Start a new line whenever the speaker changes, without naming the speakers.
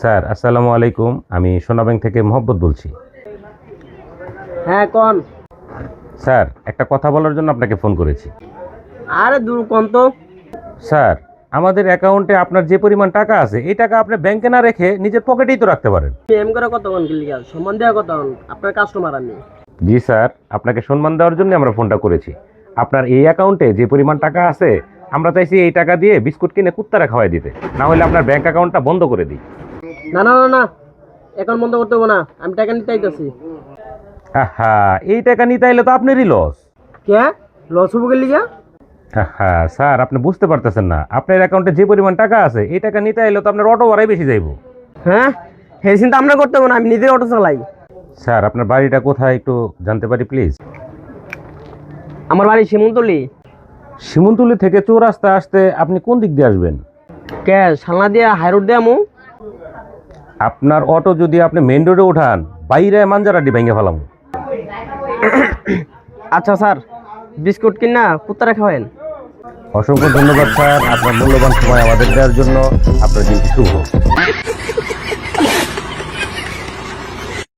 Sir আসসালামু আলাইকুম, আমি সোনা ব্যাংক থেকে মোহাম্মদ বলছি।
হ্যাঁ কোন।
স্যার একটা কথা বলার জন্য আপনাকে ফোন করেছি।
আরে দূর কোন তো।
স্যার আমাদের অ্যাকাউন্টে আপনার যে পরিমাণ টাকা আছে এই টাকা আপনি ব্যাংকে না রেখে নিজের পকেটেই তো রাখতে পারেন।
এম করে কত কোন ক্লিয়ার সম্মান দেওয়া কত আপনার কাস্টমার আমি।
জি স্যার, আপনাকে সম্মান দেওয়ার জন্য আমরা ফোনটা করেছি। আপনার এই অ্যাকাউন্টে যে পরিমাণ টাকা আছে আমরা চাইছি এই টাকা দিয়ে বিস্কুট কিনে কুত্তারা খাওয়াই দিতে, না হলে আপনার ব্যাংক অ্যাকাউন্টটা বন্ধ করে দিই।
না না না না, এখন বন্ধ করতে হবে না, আমি টাকা নিতে আইতাছি।
হ্যাঁ, এই টাকা নিতে আইলে তো আপনারই লস।
কে লস হবো গেলি গা?
হ্যাঁ স্যার, আপনি বুঝতে পারতেছেন না, আপনার অ্যাকাউন্টে যে পরিমাণ টাকা আছে এই টাকা নিতে আইলে তো আপনার অটো ভাড়াই বেশি যাইব।
হ্যাঁ সেই চিন্তা আমরা করতে হবে না, আমি নিজেই অটো চালাই।
স্যার আপনার বাড়িটা কোথায় একটু জানতে পারি প্লিজ?
আমার বাড়ি শিমুলতলি।
শিমুলতলি থেকে চৌরাস্তা আসতে আপনি কোন দিক দিয়ে আসবেন?
কে সালনা দিয়া হাই রোড দিয়ে আমু।
আপনার অটো যদি আপনি মেইন রোডে উঠান বাইরে মাঞ্জারাডি ভেঙে ফেলাম।
আচ্ছা স্যার, বিস্কুট কিনা কুত্তারা খাওয়েন।
অসংখ্য ধন্যবাদ স্যার আপনার মূল্যবান সময় আমাদের দেওয়ার জন্য। আপনার দিনটি শুভ হোক।